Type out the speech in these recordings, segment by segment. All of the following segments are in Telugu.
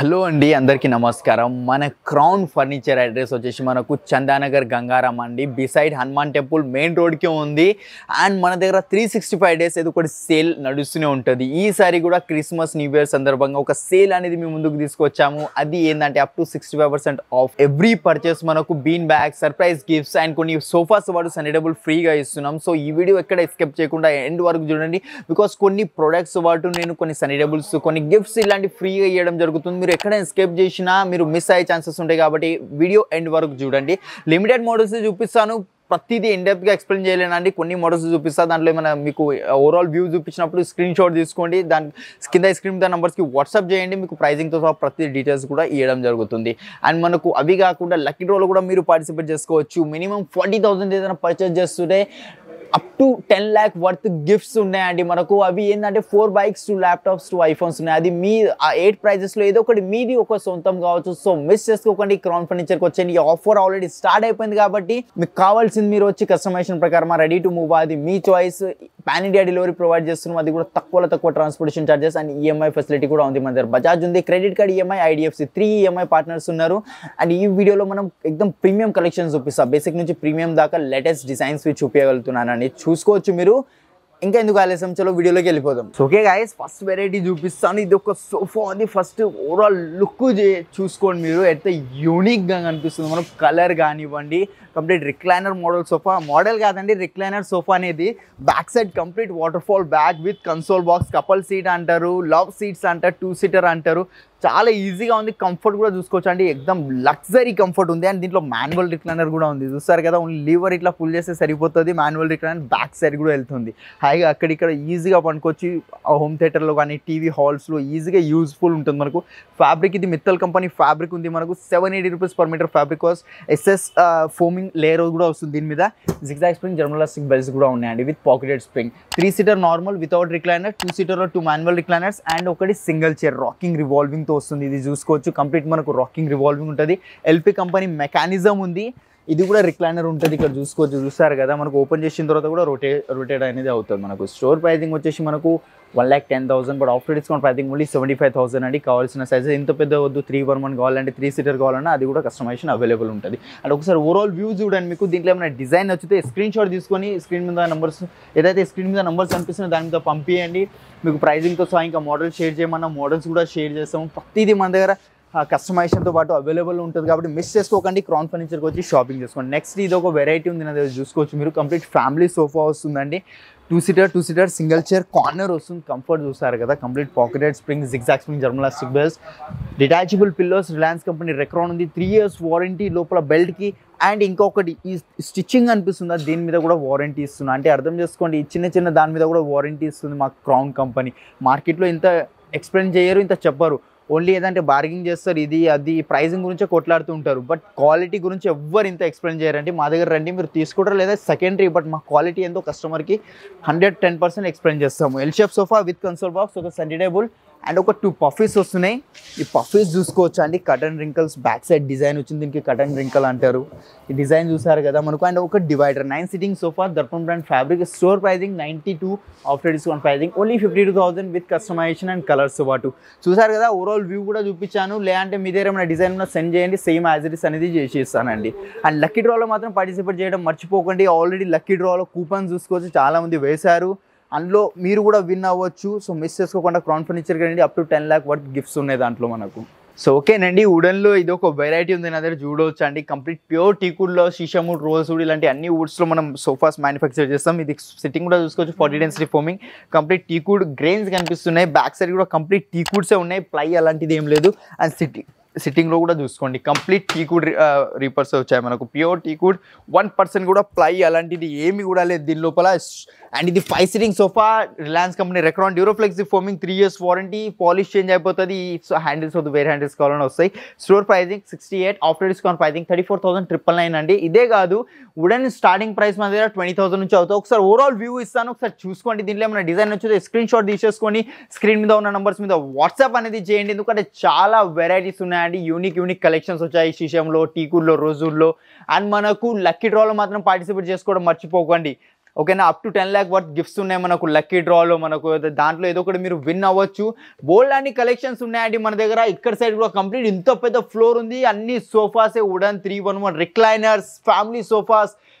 హలో అండి, అందరికీ నమస్కారం. మన క్రౌన్ ఫర్నిచర్ అడ్రస్ వచ్చేసి మనకు చందానగర్ గంగారాం అండి, బిసైడ్ హనుమాన్ టెంపుల్ మెయిన్ రోడ్కే ఉంది. అండ్ మన దగ్గర 365 డేస్ ఏదో ఒకటి సేల్ నడుస్తూనే ఉంటుంది. ఈసారి కూడా క్రిస్మస్ న్యూ ఇయర్ సందర్భంగా ఒక సేల్ అనేది మేము ముందుకు తీసుకొచ్చాము. అది ఏంటంటే up to 65% of every purchase మనకు bean bag, surprise gifts and కొన్ని సోఫాస్ వాడు సండే డబుల్ ఫ్రీగా ఇస్తున్నాం. సో ఈ వీడియో ఎక్కడ ఎస్కేప్ చేయకుండా ఎండ్ వరకు చూడండి. బికాస్ కొన్ని ప్రొడక్ట్స్ వాటి నేను కొన్ని సండే డబుల్స్, కొన్ని గిఫ్ట్స్ ఇలాంటి ఫ్రీగా ఇవ్వడం జరుగుతుంది. మీరు ఎక్కడ ఎస్కేప్ చేసినా మీరు మిస్ అయ్యే ఛాన్సెస్ ఉంటాయి కాబట్టి వీడియో ఎండ్ వరకు చూడండి. లిమిటెడ్ మోడల్స్ చూపిస్తాను, ప్రతిదీ ఇన్డెప్త్గా ఎక్స్ప్లెయిన్ చేయలేనండి. కొన్ని మోడల్స్ చూపిస్తాను, దాంట్లో ఏమైనా మీకు ఓవరాల్ వ్యూ చూపించినప్పుడు స్క్రీన్ షాట్ తీసుకోండి. దాని కింద స్క్రీన్ మీద నెంబర్స్కి వాట్సాప్ చేయండి. మీకు ప్రైజింగ్తో సహా ప్రతి డీటెయిల్స్ కూడా ఇవ్వడం జరుగుతుంది. అండ్ మనకు అవి కాకుండా లక్కీ డ్రాలో కూడా మీరు పార్టిసిపేట్ చేసుకోవచ్చు. మినిమం 40,000 ఏదైనా పర్చేస్ చేస్తుంటే up to 10 lakh worth gifts ఉన్నాయండి మనకు. అవి ఏంటంటే 4 bikes, 2 laptops, 2 iPhones ఉన్నాయి. అది మీ 8 ప్రైజెస్లో ఏదో ఒకటి మీది ఒక సొంతం కావచ్చు. సో మిస్ చేసుకోకండి, క్రౌన్ ఫర్నిచర్కి వచ్చేయండి. ఈ ఆఫర్ ఆల్రెడీ స్టార్ట్ అయిపోయింది కాబట్టి మీకు కావాల్సింది మీరు వచ్చి కస్టమైజేషన్ ప్రకారం రెడీ టు మూవ్, అది మీ choice. Pan India delivery provide చేస్తున్నాం, అది కూడా తక్కువ transportation charges and EMI facility కూడా ఉంది. మన దగ్గర బజాజ్ ఉంది, credit card EMI, IDFC 3 EMI partners ఉన్నారు. అండ్ ఈ వీడియోలో మనం ఎక్దమ్ ప్రీమియం కలెక్షన్స్ చూపిస్తాం. బేసిక్ నుంచి ప్రీమియం దాకా లేటెస్ట్ డిజైన్స్ చూపించగలుగుతున్నాను. చూసుకోవచ్చు మీరు. ఇంకా ఎందుకు ఆలస్యం, చలో వీడియోలోకి వెళ్ళిపోదాం. ఓకే గైస్, ఫస్ట్ వెరైటీ చూపిస్తాను. ఇది ఒక సోఫా ఉంది. ఫస్ట్ ఓవరాల్ లుక్ చూసుకోండి మీరు, అయితే యూనిక్గా కనిపిస్తుంది. మనం కలర్ కానివ్వండి, complete recliner model sofa. Model కాదండి, రిక్లైనర్ సోఫా అనేది. Back side complete water fall back with console box, couple seat అంటారు, లవ్ సీట్స్ అంటారు, 2 seater అంటారు. చాలా ఈజీగా ఉంది. కంఫర్ట్ కూడా చూసుకోవచ్చు అండి, ఎక్దమ్ లగ్జరీ కంఫర్ట్ ఉంది. అండ్ దీంట్లో మాన్యువల్ రిక్లైనర్ కూడా ఉంది. చూస్తారు కదా, ఓన్లీ లీవర్ ఇట్లా పుల్ చేస్తే సరిపోతుంది. మాన్యువల్ రిక్లైనర్ బ్యాక్ సైడ్ కూడా వెళ్తుంది. హాయిగా అక్కడిక్కడ ఈజీగా పనుకోవచ్చు. హోమ్ థియేటర్లో కానీ టీవీ హాల్స్లో ఈజీగా యూజ్ఫుల్ ఉంటుంది మనకు. ఫ్యాబ్రిక్ ఇది మిత్తల్ కంపెనీ ఫ్యాబ్రిక్ ఉంది మనకు. 780 rupees per meter fabric cost. SS foaming layer కూడా వస్తుంది దీని మీద. జిగ్జాగ్ స్ప్రింగ్, జర్మలాస్టిక్ బెల్ట్స్ కూడా ఉన్నాయండి with pocketed spring. 3 seater normal without recliner, 2 seaterలో 2 manual recliners and ఒకటి సింగిల్ చైర్ రాకింగ్ రివాల్వింగ్ వస్తుంది. ఇది చూసుకోవచ్చు, కంప్లీట్ మనకు రాకింగ్ రివాల్వింగ్ ఉంటుంది. ఎల్పి కంపెనీ మెకానిజం ఉంది. ఇది కూడా రిక్లైనర్ ఉంటుంది. ఇక్కడ చూసుకోవచ్చు, చూస్తారు కదా, మనకు ఓపెన్ చేసిన తర్వాత కూడా రొటేట్ అనేది అవుతుంది. మనకు స్టోర్ ప్రైజింగ్ వచ్చేసి మనకు 1,10,000, but after discount pricing only 75,000 అండి. కావాల్సిన సైజ్ ఇంత పెద్ద వద్దు, 311 కావాలంటే 3 seater కావాలన్నా అది కూడా కస్టమైజేషన్ అవైలబుల్ ఉంటుంది. అండ్ ఒకసారి ఓవరాల్ వ్యూ చూడండి. మీకు దీంట్లో ఏమైనా డిజైన్ నచ్చితే స్క్రీన్ షాట్ తీసుకొని స్క్రీన్ మీద నెంబర్స్, ఏదైతే స్క్రీన్ మీద నెంబర్స్ కనిపిస్తుందో దాని మీద పంపించండి. మీకు ప్రైజింగ్తో సహా ఇంకా మోడల్స్ షేర్ చేయమన్నా మోడల్స్ కూడా షేర్ చేస్తాము. ప్రతిదీ మన దగ్గర కస్టమైజేషన్తో పాటు అవైలబుల్ ఉంటుంది కాబట్టి మిస్ చేసుకోకండి. క్రౌన్ ఫర్నిచర్కి వచ్చి షాపింగ్ చేసుకోండి. నెక్స్ట్ ఇది ఒక వెరైటీ ఉంది నా దగ్గర, చూసుకోవచ్చు మీరు. కంప్లీట్ ఫ్యామిలీ సోఫా వస్తుందండి. 2 seater సింగిల్ చైర్, కార్నర్ వస్తుంది. కంఫర్ట్ చూస్తారు కదా, complete pocketed spring, zigzag spring, జర్మలాస్టిక్ belts, detachable pillows, Reliance company Recron ఉంది. 3 years వారంటీ లోపల బెల్ట్కి. అండ్ ఇంకొకటి ఈ స్టిచ్చింగ్ అనిపిస్తుందా, దీని మీద కూడా వారంటీ ఇస్తున్నా. అంటే అర్థం చేసుకోండి, చిన్న దాని మీద కూడా వారంటీ ఇస్తుంది మా క్రౌన్ కంపెనీ. మార్కెట్లో ఇంత ఎక్స్ప్లెయిన్ చేయరు, ఇంత చెప్పరు. ఓన్లీ ఏదంటే బార్గింగ్ చేస్తారు, ఇది అది ప్రైజింగ్ గురించే కొట్లాడుతూ ఉంటారు. బట్ క్వాలిటీ గురించి ఎవ్వరు ఇంత ఎక్స్ప్లెయిన్ చేయరండి. మా దగ్గర రండి, మీరు తీసుకుంటారు లేదా సెకండరీ, బట్ మా క్వాలిటీ ఏందో కస్టమర్కి 110% ఎక్స్ప్లెయిన్ చేస్తాము. L shape sofa with console box, ఒక సండే టేబుల్ అండ్ ఒక 2 పఫీస్ వస్తున్నాయి. ఈ పఫీస్ చూసుకోవచ్చు అండి, కటన్ రింకల్స్ బ్యాక్ సైడ్ డిజైన్ వచ్చింది. దీనికి కటన్ రింకల్ అంటారు. ఈ డిజైన్ చూసారు కదా మనకు. అండ్ ఒక divider, 9 seating sofa, Darpan brand fabric. Store pricing 92, after discount pricing only 52,000 with customisation and colours పాటు. చూసారు కదా, ఓవరాల్ వ్యూ కూడా చూపించాను. లేదంటే మీ దగ్గర ఏమైనా డిజైన్ ఉన్న సెండ్ చేయండి, సేమ్ యాజ్ ఇట్ ఇస్ అనేది చేసి ఇస్తానండి. అండ్ లక్కీ డ్రాలో మాత్రం పార్టిసిపేట్ చేయడం మర్చిపోకండి. ఆల్రెడీ లక్కీ డ్రాలో కూపన్స్ చూసుకోవచ్చు, చాలామంది వేశారు. అందులో మీరు కూడా విన్ అవ్వచ్చు. సో మిస్ చేసుకోకుండా క్రౌన్ ఫర్నిచర్కి రండి. Up to 10 lakh worth gifts ఉన్నాయి దాంట్లో మనకు. సో ఓకేనండి, వుడన్లో ఇది ఒక వెరైటీ ఉంది నా దగ్గర, చూడవచ్చు అండి. కంప్లీట్ ప్యూర్ టీకుడ్లో షీషముడ్, రోజ్వుడ్ ఇలాంటి అన్ని వుడ్స్లో మనం సోఫాస్ మ్యానుఫ్యాక్చర్ చేస్తాం. ఇది సిట్టింగ్ కూడా చూసుకోవచ్చు, 40 density ఫోమింగ్, కంప్లీట్ టీకుడ్ గ్రెయిన్స్ కనిపిస్తున్నాయి. బ్యాక్ సైడ్ కూడా కంప్లీట్ టీకుడ్సే ఉన్నాయి, ప్లై అలాంటిది ఏం లేదు. అండ్ సిట్టింగ్లో కూడా చూసుకోండి, కంప్లీట్ టీకుడ్ రీపర్స్ వచ్చాయి మనకు. ప్యూర్ టీకుడ్, 1% కూడా ప్లై అలాంటిది ఏమి కూడా లేదు దీని లోపల. అండ్ ఇది 5 seating sofa, Reliance company Recron Duroflex foaming, 3 years warranty, polish change అయిపోతుంది. హ్యాండిల్స్ వద్దు, వేరే హ్యాండిల్స్ కావాలని వస్తాయి. Store pricing 68, after discount pricing 34,999 అండి. ఇదే కాదు, వుడెన్ స్టార్టింగ్ ప్రైస్ మన దగ్గర 20,000 నుంచి అవుతుంది. ఒకసారి ఓవరాల్ వ్యూ ఇస్తాను, ఒకసారి చూసుకోండి. దీంట్లో ఏమైనా డిజైన్ వచ్చితే స్క్రీన్ షాట్ తీసేసుకొని స్క్రీన్ మీద ఉన్న నెంబర్స్ మీద వాట్సాప్ అనేది చేయండి. ఎందుకంటే చాలా వెరైటీస్ ఉన్నాయండి, యూనిక్ కలెక్షన్స్ వచ్చాయి షీషంలో, టీకుడ్లో, రోజ్వుడ్లో. అండ్ మనకు లక్కీ డ్రాలో మాత్రం పార్టిసిపేట్ చేసుకోవడం మర్చిపోకండి. ఓకేనా. Up to 10 lakh worth gifts ఉన్నాయి మనకు లక్కీ డ్రాలో. మనకు దాంట్లో ఏదో ఒకటి మీరు విన్ అవ్వచ్చు. బోల్డ్ అన్ని కలెక్షన్స్ ఉన్నాయండి మన దగ్గర. ఇక్కడ సైడ్ కూడా కంప్లీట్ ఇంత పెద్ద ఫ్లోర్ ఉంది. అన్ని సోఫాసే wooden 311 recliners, family sofas,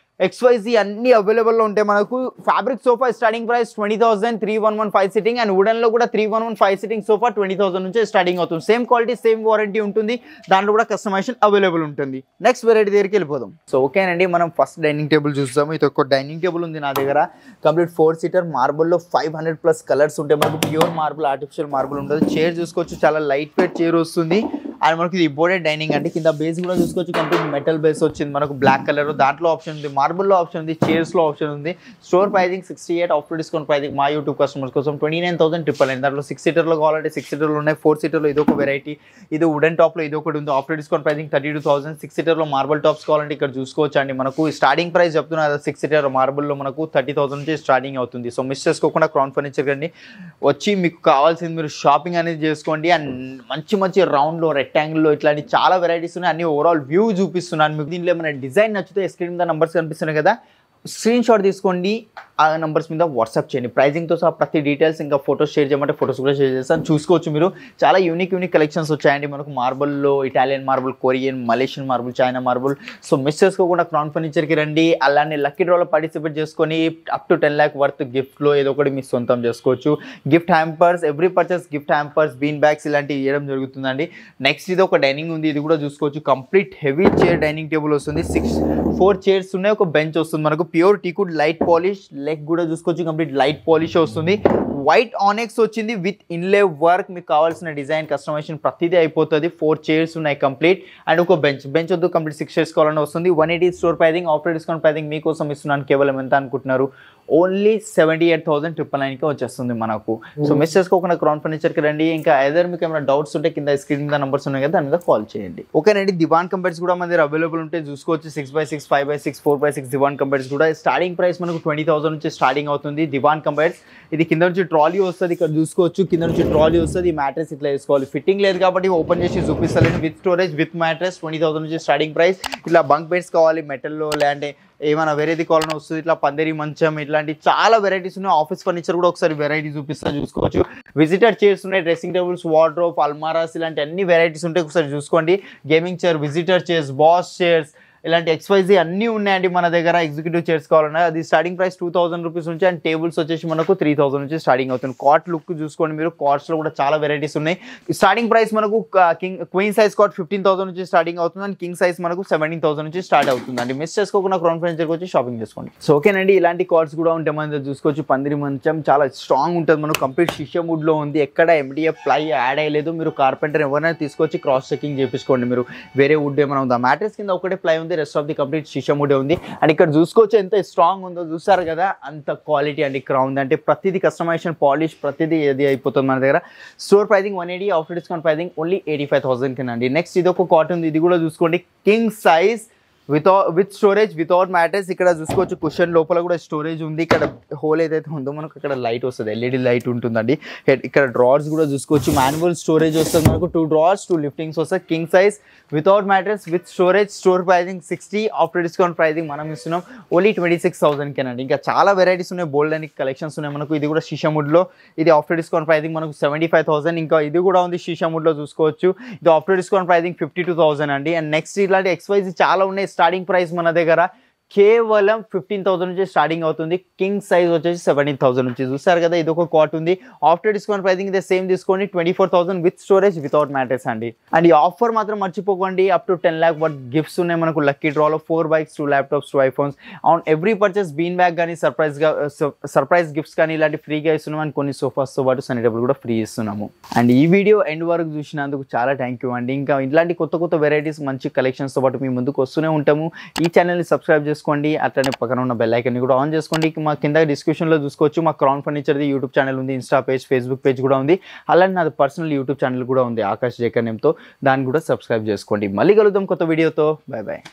XYZ అన్ని అవైలబుల్లో ఉంటాయి మనకు. Fabric sofa starting price 20,000 311 5 sitting, and వుడన్లో కూడా 311 5 సిట్టింగ్ సోఫా 20,000 నుంచి స్టార్టింగ్ అవుతుంది. సేమ్ క్వాలిటీ సేమ్ వారంటీ ఉంటుంది. దాంట్లో కూడా కస్టమైజేషన్ అవైలబుల్ ఉంటుంది. నెక్స్ట్ వెరైటీ దగ్గరికి వెళ్ళిపోదాం. సో ఓకేనండి, మనం ఫస్ట్ డైనింగ్ టేబుల్ చూస్తాము. ఇది ఒక డైనింగ్ టేబుల్ ఉంది నా దగ్గర. కంప్లీట్ 4-seater మార్బుల్లో 500+ కలర్స్ ఉంటాయి మనకు. ప్యూర్ మార్బుల్, ఆర్టిఫిషియల్ మార్బుల్ ఉంటుంది. చైర్ చూసుకోవచ్చు, చాలా లైట్ వెయిట్ చైర్ వస్తుంది. అండ్ మనకి ఇది ఇంపోర్టెడ్ డైనింగ్ అంటే కింద బేస్ కూడా చూసుకోవచ్చు, కంప్లీట్ మెటల్ బేస్ వచ్చింది మనకు. బ్లాక్ కలర్ దాంట్లో ఆప్షన్ ఉంది, మార్బుల్లో ఆప్షన్ ఉంది, చైర్స్లో ఆప్షన్ ఉంది. Store pricing 68, after discount pricing మా యూట్యూబ్ కస్టమర్స్ కోసం 29,999. దాంట్లో 6-seaterలో కావాలంటే 6-seaterలో ఉన్నాయి, 4-seaterలో ఇది ఒక వెరైటీ, ఇది వుడెన్ టాప్లో ఇది ఒకటి ఉంది. After discount pricing 32,000. 6-seaterలో మార్బుల్ టాప్స్ కావాలంటే ఇక్కడ చూసుకోవచ్చు అండి. మనకు స్టార్టింగ్ ప్రైస్ చెప్తున్నా కదా, 6-seater మార్బుల్లో మనకు 30,000 నుంచి స్టార్టింగ్ అవుతుంది. సో మిస్ చేసుకోకుండా క్రౌన్ ఫర్నిచర్ కండి వచ్చి మీకు కావాల్సింది మీరు షాపింగ్ అనేది చేసుకోండి. అండ్ మంచి మంచి రౌండ్లో, రెక్టాంగిల్లో ఇట్లాంటి చాలా వెరైటీస్ ఉన్నాయి. అన్ని ఓవరాల్ వ్యూ చూపిస్తున్నాను మీకు. దీంట్లో ఏమైనా డిజైన్ నచ్చితే స్క్రీన్ మీద నంబర్స్ కనిపిస్తున్నాయి కదా, స్క్రీన్ షాట్ తీసుకోండి, ఆ నెంబర్స్ మీద వాట్సాప్ చేయండి. ప్రైజింగ్తో సహా ప్రతి డీటెయిల్స్, ఇంకా ఫొటోస్ షేర్ చేయమంటే ఫొటోస్ కూడా షేర్ చేస్తాను. చూసుకోవచ్చు మీరు. చాలా యూనిక్ కలెక్షన్స్ వచ్చాయండి మనకు. మార్బుల్లో Italian marble, Korean, Malaysian marble, China marble. So miss చేసుకోకుండా క్రౌన్ ఫర్నిచర్కి రండి. అలానే లక్కీ డ్రాలో పార్టిసిపేట్ చేసుకొని అప్ టు 10 lakh వర్త్ గిఫ్ట్లో ఏదో ఒకటి మీ సొంతం చేసుకోవచ్చు. Gift hampers, every purchase gift hampers, bean bags ఇలాంటివి ఇవ్వడం జరుగుతుందండి. నెక్స్ట్ ఇది ఒక డైనింగ్ ఉంది, ఇది కూడా చూసుకోవచ్చు. Complete heavy chair dining table వస్తుంది. 4 చైర్స్ ఉన్నాయి, ఒక బెంచ్ వస్తుంది మనకు. ప్యూర్ టీకుడ్ లైట్ పాలిష్, లెగ్ కూడా చూసుకోవచ్చు, కంప్లీట్ లైట్ పాలిష్ వస్తుంది. వైట్ ఆనెక్స్ వచ్చింది విత్ ఇన్లే వర్క్. మీకు కావాల్సిన డిజైన్, కస్టమైజేషన్ ప్రతిదీ అయిపోతుంది. 4 చైర్స్ ఉన్నాయి కంప్లీట్, అండ్ ఒక బెంచ్ వద్దు కంప్లీట్ 6 చైర్స్ కావాలని వస్తుంది. 180 store pricing, after discount pricing మీకోసం ఇస్తున్నాను. కేవలం ఎంత అనుకుంటున్నారు? ఓన్లీ 78,999కి వచ్చేస్తుంది మనకు. సో మిస్ చేసుకోకుండా క్రౌన్ ఫర్నిచర్కి రండి. ఇంకా ఏదైనా మీకు ఏమైనా డౌట్స్ ఉంటే కింద స్క్రీన్ మీద నెంబర్స్ ఉన్నాయి కదా, దాని మీద కాల్ చేయండి. ఓకేనండి, దివాన్ కంపెనీస్ కూడా మన దగ్గర అవైలబుల్ ఉంటాయి. చూసుకోవచ్చు 6x6, 5x6, 4x6 దివాన్ కంపెనీస్ కూడా. స్టార్టింగ్ ప్రైస్ మనకు 20,000 నుంచి స్టార్టింగ్ అవుతుంది దివాన్ కంపెనీస్. ఇది కింద నుంచి ట్రాలీ వస్తుంది, ఇక్కడ చూసుకోవచ్చు కింద నుంచి ట్రాలీ వస్తుంది. ఈ మ్యాట్రెస్ ఇట్లా వేసుకోవాలి. ఫిట్టింగ్ లేదు కాబట్టి ఓపెన్ చేసి చూపిస్తాను. విత్ స్టోరేజ్, విత్ మ్యాట్రెస్ 20,000 నుంచి స్టార్టింగ్ ప్రైస్. ఇట్లా బంక్ బెడ్స్ కావాలి మెటల్లో, లేదంటే ఏమైనా వెరైటీ కావాలని వస్తుంది. ఇట్లా పందిరి మంచం, ఇట్లాంటి చాలా వెరైటీస్ ఉన్నాయి. ఆఫీస్ ఫర్నిచర్ కూడా ఒకసారి వెరైటీ చూపిస్తా, చూసుకోవచ్చు. విజిటర్ చైర్స్ ఉన్నాయి, డ్రెస్సింగ్ టేబుల్స్, వార్డ్రోబ్, అల్మారాస్, ఇలాంటి అన్ని వెరైటీస్ ఉంటాయి. ఒకసారి చూసుకోండి. Gaming chair, visitor chairs, boss chairs, ఇలాంటి XYZ అన్నీ ఉన్నాయండి మన దగ్గర. ఎగ్జిక్యూటివ్ చైర్స్ కావాలన్నా అది స్టార్టింగ్ ప్రైస్ 2,000 రూపీస్ నుంచి, అండ్ టేబుల్స్ వచ్చేసి మనకు 3,000 నుంచి స్టార్టింగ్ అవుతుంది. కాట్ లుక్ చూసుకోండి మీరు. కాట్స్లో కూడా చాలా వెరైటీస్ ఉన్నాయి. స్టార్టింగ్ ప్రైస్ మనకు క్వీన్ సైజ్ కాట్ 15,000 నుంచి స్టార్టింగ్ అవుతుంది, అండ్ కింగ్ సైజ్ మనకు 17,000 నుంచి స్టార్ట్ అవుతుందండి. మిస్ చేసుకోకుండా క్రౌన్ ఫర్నిచర్కి వచ్చి షాపింగ్ చేసుకోండి. సో ఓకేనండి, ఇలాంటి కాట్స్ కూడా ఉంటాయి మన దగ్గర. చూసుకోవచ్చు పందిరి మంచం చాలా స్ట్రాంగ్ ఉంటుంది మనకు. కంప్లీట్ షిషం వుడ్లో ఉంది, ఎక్కడ MDF ప్లై యాడ్ అయ్యలేదు. మీరు కార్పెంటర్ ఎవరైనా తీసుకొచ్చి క్రాస్ చెకింగ్ చేయించుకోండి మీరు. వేరే వుడ్ ఏమైనా ఉందా? మ్యాట్రెస్ కింద ఒకటే ప్లై ఉంది, rest of the complete sheesham wood ఉంది. అండ్ ఇక్కడ చూసుకోవచ్చు ఎంత స్ట్రాంగ్ ఉందో, చూస్తారు కదా, అంత క్వాలిటీ అండి క్రౌన్. అంటే ప్రతిదీ కస్టమైజేషన్, పాలిష్ ప్రతిదీ ఇది అయిపోతుంది మన దగ్గర. Store pricing 180, after discount pricing only 85,000 అండి. నెక్స్ట్ ఇది ఒక కాట్ ఉంది, ఇది కూడా చూసుకోండి. King size with storage, without mattress. ఇక్కడ చూసుకోవచ్చు కుషన్ లోపల కూడా స్టోరేజ్ ఉంది. ఇక్కడ హోల్ ఏదైతే ఉందో మనకు అక్కడ లైట్ వస్తుంది, LED లైట్ ఉంటుందండి. ఇక్కడ డ్రావర్స్ కూడా చూసుకోవచ్చు. మాన్యువల్ స్టోరేజ్ వస్తుంది మనకు. 2 డ్రావర్స్, 2 లిఫ్టింగ్స్ వస్తాయి. King size without mattress, with storage. Store pricing 60, after discount pricing మనం ఇస్తున్నాం ఓన్లీ 26,000 అండి. ఇంకా చాలా వెరైటీస్ ఉన్నాయి, బోల్డ్ అని కలెక్షన్స్ ఉన్నాయి మనకు. ఇది కూడా షిషం వుడ్లో, ఇది ఆఫ్టర్ డిస్కౌంట్ ప్రైజింగ్ మనకు 75,000. ఇంకా ఇది కూడా ఉంది షిషం వుడ్లో, చూసుకోవచ్చు. ఇది ఆఫ్టర్ డిస్కౌంట్ ప్రైజింగ్ 52,000 అండి. అండ్ నెక్స్ట్ ఇలాంటి XYZ చాలా ఉన్నాయి. స్టార్టింగ్ ప్రైస్ మన దగ్గర కేవలం 15,000 నుంచి స్టార్టింగ్ అవుతుంది. కింగ్ సైజ్ వచ్చేసి 17,000 నుంచి. చూస్తారు కదా, ఇది ఒక కాట్ ఉంది. ఆఫ్టర్ డిస్కౌంట్ ప్రైజింగ్ ఇదే సేమ్ తీసుకోండి, 24,000 విత్ స్టోరేజ్, వితౌట్ మ్యాట్రెస్ అండి. అండ్ ఈ ఆఫర్ మాత్రం మర్చిపోకండి. Up to 10 lakh worth gifts ఉన్నాయి మనకు. లక్కీ డ్రాలో 4 bikes, 2 laptops, 2 iPhones. On every purchase bean bag కానీ, సర్ప్రైజ్ గిఫ్ట్స్ కానీ ఇలాంటి ఫ్రీగా ఇస్తున్నాం. అండ్ కొన్ని సోఫాస్తో పాటు సనీ టేబుల్ కూడా ఫ్రీ ఇస్తున్నాము. అండ్ ఈ వీడియో ఎండ్ వరకు చూసినందుకు చాలా థ్యాంక్ యూ అండి. ఇంకా ఇలాంటి కొత్త వెరైటీస్, మంచి కలెక్షన్స్తో పాటు మీ ముందుకు వస్తూనే ఉంటాము. ఈ ఛానల్ని సబ్స్క్రైబ్ చేసుకోండి, అట్లనే పక్కన ఉన్న బెల్ ఐకాన్ కూడా ఆన్ చేసుకోండి. మా కింద డిస్క్రిప్షన్లో చూసుకోవచ్చు. మా క్రౌన్ ఫర్నిచర్ది యూట్యూబ్ ఛానల్ ఉంది, ఇన్స్టా పేజ్, ఫేస్బుక్ పేజ్ కూడా ఉంది. అలానే నాది పర్సనల్ యూట్యూబ్ ఛానల్ కూడా ఉంది, ఆకాష్ జేకర్ నేమ్తో. దాన్ని కూడా సబ్స్క్రైబ్ చేసుకోండి. మళ్ళీ కలుద్దాం కొత్త వీడియోతో. Bye bye.